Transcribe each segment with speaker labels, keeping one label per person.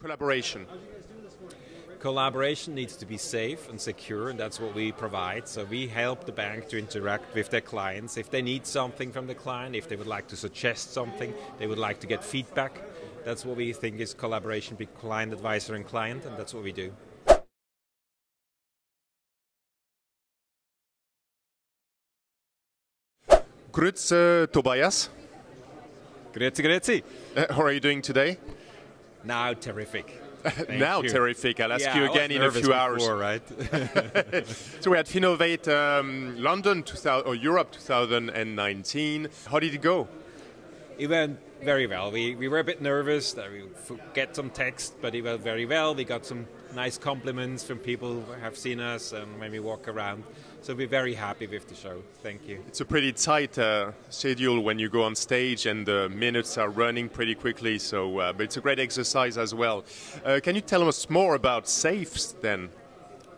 Speaker 1: Collaboration.
Speaker 2: Collaboration needs to be safe and secure, and that's what we provide. So we help the bank to interact with their clients. If they need something from the client, if they would like to suggest something, they would like to get feedback. That's what we think is collaboration between client, advisor, and client, and that's what we do.
Speaker 1: Grüezi, Tobias.
Speaker 2: Grüezi, grüezi.
Speaker 1: How are you doing today?
Speaker 2: Now terrific.
Speaker 1: Now
Speaker 2: you.
Speaker 1: terrific. I'll ask you again in a few
Speaker 2: before,
Speaker 1: hours.
Speaker 2: Right?
Speaker 1: So we're at Finovate London, or Europe 2019. How did it go?
Speaker 2: It went very well. We were a bit nervous that we forget some text, but it went very well. We got some nice compliments from people who have seen us when we walk around. So we're very happy with the show. Thank you.
Speaker 1: It's a pretty tight schedule when you go on stage, and the minutes are running pretty quickly. So, but it's a great exercise as well. Can you tell us more about safes then?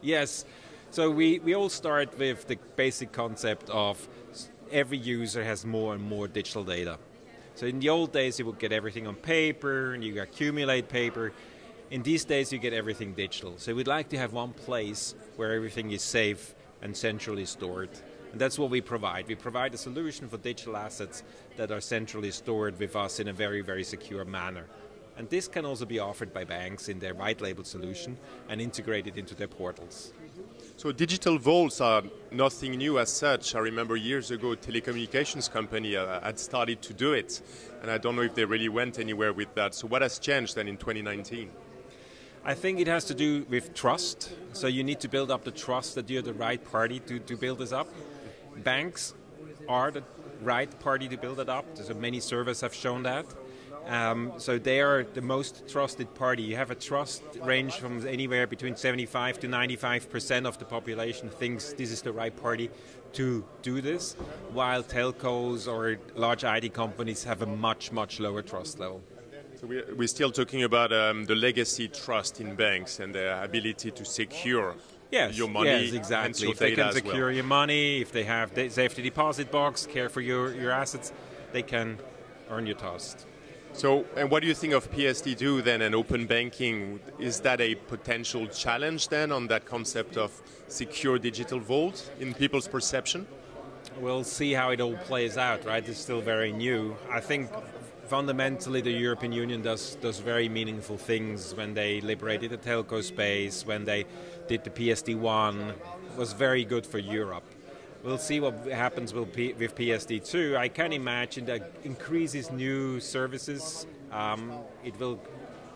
Speaker 2: Yes. So we all start with the basic concept of every user has more and more digital data. So in the old days, you would get everything on paper and you accumulate paper. In these days, you get everything digital. So we'd like to have one place where everything is safe and centrally stored. And that's what we provide. We provide a solution for digital assets that are centrally stored with us in a very, very secure manner. And this can also be offered by banks in their white label solution and integrated into their portals.
Speaker 1: So digital vaults are nothing new as such. I remember years ago a telecommunications company had started to do it, and I don't know if they really went anywhere with that. So what has changed then in 2019?
Speaker 2: I think it has to do with trust. So you need to build up the trust that you're the right party to build this up. Banks are the right party to build it up. So many surveys have shown that. So they are the most trusted party. You have a trust range from anywhere between 75 to 95% of the population thinks this is the right party to do this, while telcos or large IT companies have a much, much lower trust level.
Speaker 1: So we're still talking about the legacy trust in banks and their ability to secure your money.
Speaker 2: Yes, exactly.
Speaker 1: And your
Speaker 2: if they
Speaker 1: data
Speaker 2: can secure your money, if they have safety deposit box, care for your assets, they can earn your trust.
Speaker 1: So, and what do you think of PSD2 then and open banking? Is that a potential challenge then on that concept of secure digital vault in people's perception?
Speaker 2: We'll see how it all plays out, right? It's still very new. I think fundamentally the European Union does very meaningful things when they liberated the telco space, when they did the PSD1. It was very good for Europe. We'll see what happens with PSD2. I can imagine that increases new services. It will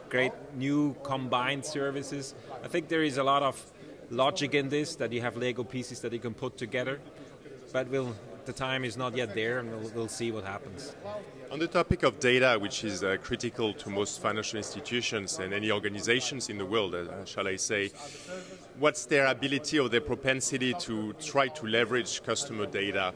Speaker 2: create new combined services. I think there is a lot of logic in this, that you have Lego pieces that you can put together. But the time is not yet there, and we'll see what happens.
Speaker 1: On the topic of data, which is critical to most financial institutions and any organizations in the world, shall I say, what's their ability or their propensity to try to leverage customer data,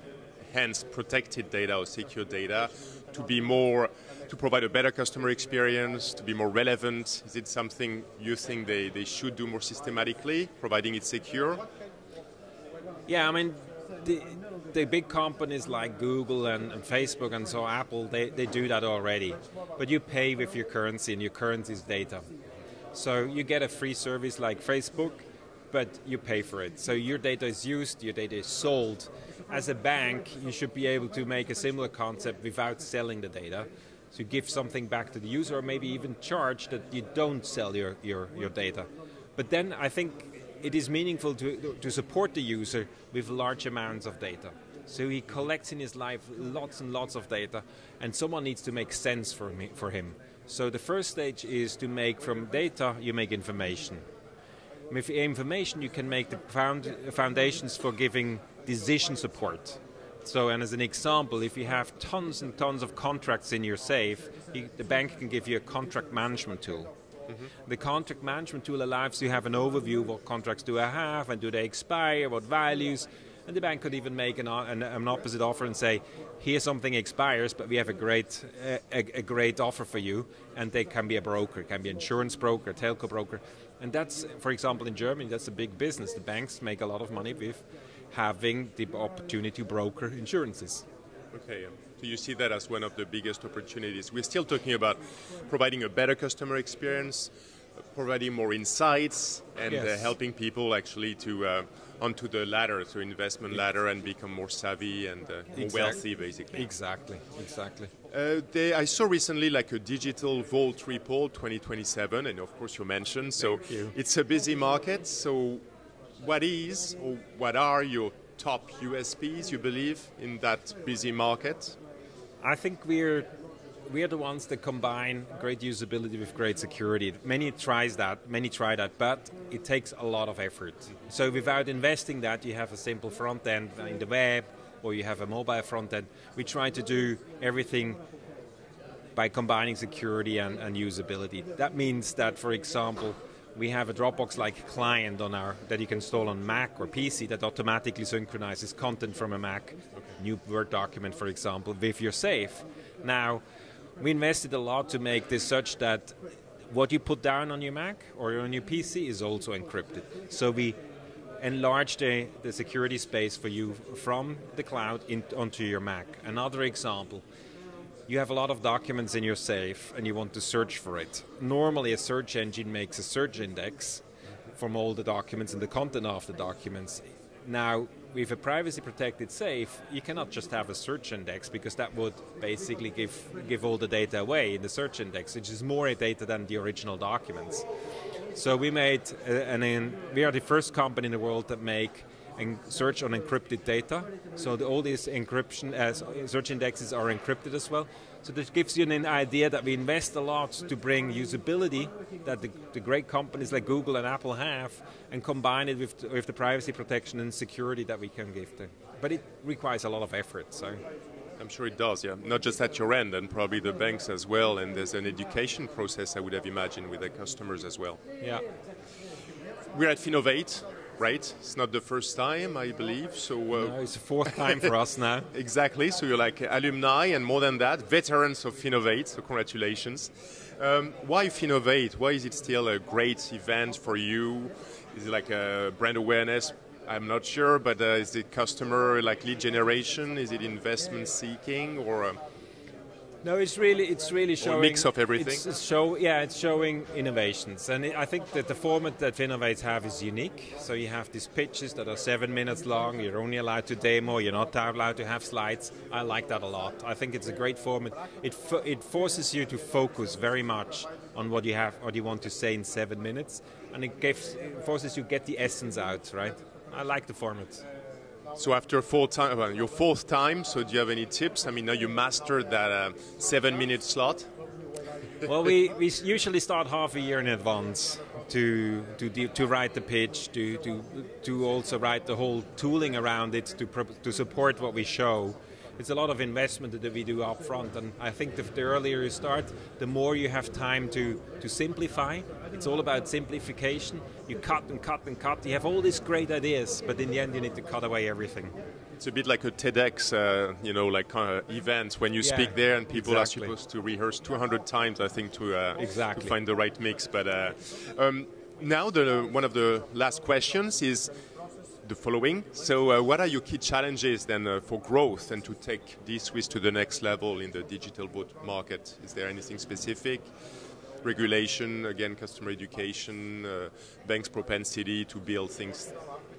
Speaker 1: hence protected data or secure data, to provide a better customer experience, to be more relevant? Is it something you think they should do more systematically, providing it's secure?
Speaker 2: Yeah, I mean, the big companies like Google and Facebook and so Apple, they do that already. But you pay with your currency, and your currency is data. So you get a free service like Facebook, but you pay for it. So your data is used, your data is sold. As a bank, you should be able to make a similar concept without selling the data. So you give something back to the user, or maybe even charge that you don't sell your data. But then I think it is meaningful to support the user with large amounts of data. So he collects in his life lots and lots of data, and someone needs to make sense for him. So the first stage is to make from data, you make information. With information, you can make the foundations for giving decision support. So, and as an example, if you have tons and tons of contracts in your safe, the bank can give you a contract management tool. Mm-hmm. The contract management tool allows you to have an overview of what contracts do I have, and do they expire, what values, and the bank could even make an opposite offer and say, here something expires, but we have a great offer for you, and they can be a broker, it can be an insurance broker, a telco broker. And that's, for example, in Germany, that's a big business. The banks make a lot of money with having the opportunity to broker insurances.
Speaker 1: Okay, so you see that as one of the biggest opportunities. We're still talking about providing a better customer experience, providing more insights and
Speaker 2: Yes.
Speaker 1: helping people actually to onto the ladder, so investment ladder, and become more savvy and more wealthy, basically.
Speaker 2: Exactly.
Speaker 1: I saw recently like a digital vault report 2027, and of course you mentioned, so
Speaker 2: Thank you.
Speaker 1: it's a busy market. So what are your top USPs, you believe, in that busy market?
Speaker 2: I think we're the ones that combine great usability with great security. Many try that, but it takes a lot of effort. So without investing that, you have a simple front end in the web, or you have a mobile front end. We try to do everything by combining security and usability. That means that, for example, we have a Dropbox-like client that you can install on Mac or PC that automatically synchronizes content from a Mac, new Word document, for example, with your safe. Now, we invested a lot to make this such that what you put down on your Mac or on your PC is also encrypted. So we enlarge the security space for you from the cloud onto your Mac. Another example, you have a lot of documents in your safe and you want to search for it. Normally a search engine makes a search index from all the documents and the content of the documents. Now, with a privacy protected safe, you cannot just have a search index, because that would basically give all the data away in the search index, which is more data than the original documents. So we made, we are the first company in the world that make and search on encrypted data. So all these encryption search indexes are encrypted as well. So this gives you an idea that we invest a lot to bring usability that the great companies like Google and Apple have, and combine it with the privacy protection and security that we can give them. But it requires a lot of effort. So
Speaker 1: I'm sure it does, yeah. Not just at your end, and probably the banks as well. And there's an education process, I would have imagined, with the customers as well.
Speaker 2: Yeah.
Speaker 1: We're at Finovate, right? It's not the first time, I believe. So
Speaker 2: No, it's the fourth time for us now.
Speaker 1: Exactly. So you're like alumni, and more than that, veterans of Finovate. So congratulations. Why Finovate? Why is it still a great event for you? Is it like a brand awareness? I'm not sure, but is it customer like lead generation? Is it investment seeking, or?
Speaker 2: No, it's really showing
Speaker 1: a mix of everything.
Speaker 2: It's showing innovations, and I think that the format that Finovate have is unique. So you have these pitches that are 7 minutes long. You're only allowed to demo. You're not allowed to have slides. I like that a lot. I think it's a great format. It forces you to focus very much on what you want to say in 7 minutes, and it forces you to get the essence out. Right? I like the format.
Speaker 1: So after your fourth time, so do you have any tips? I mean, now you mastered that 7 minute slot.
Speaker 2: Well, we usually start half a year in advance to write the pitch, to also write the whole tooling around it, to support what we show. It's a lot of investment that we do up front, and I think the earlier you start, the more you have time to simplify. It's all about simplification. You cut and cut and cut. You have all these great ideas, but in the end you need to cut away everything.
Speaker 1: It's a bit like a TEDx, event when you speak there, and people are supposed to rehearse 200 times, I think, to find the right mix. But now one of the last questions is the following. So what are your key challenges then for growth and to take DSWISS to the next level in the digital boat market? Is there anything specific? Regulation, again, customer education, banks' propensity to build things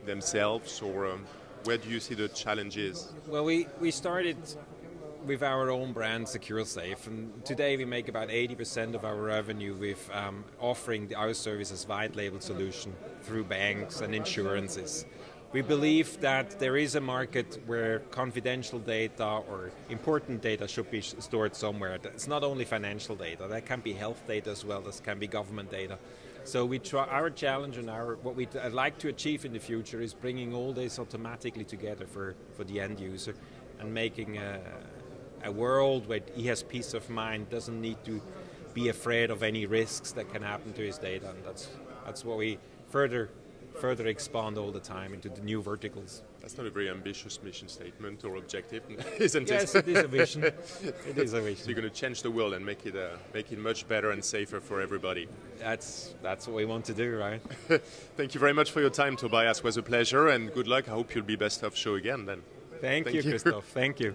Speaker 1: themselves, or where do you see the challenges?
Speaker 2: Well, we started with our own brand, SecureSafe, and today we make about 80% of our revenue with offering our service as white label solution through banks and insurances. We believe that there is a market where confidential data or important data should be stored somewhere. It's not only financial data, that can be health data as well, that can be government data. So our challenge and what we'd like to achieve in the future is bringing all this automatically together for the end user, and making a world where he has peace of mind, doesn't need to be afraid of any risks that can happen to his data. And that's what we further expand all the time into the new verticals.
Speaker 1: That's not a very ambitious mission statement or objective, isn't it?
Speaker 2: Yes, it is a vision. It is a vision.
Speaker 1: So you're going to change the world and make it much better and safer for everybody.
Speaker 2: That's what we want to do, right?
Speaker 1: Thank you very much for your time, Tobias. It was a pleasure, and good luck. I hope you'll be best of show again then.
Speaker 2: Thank you, Christophe. Thank you.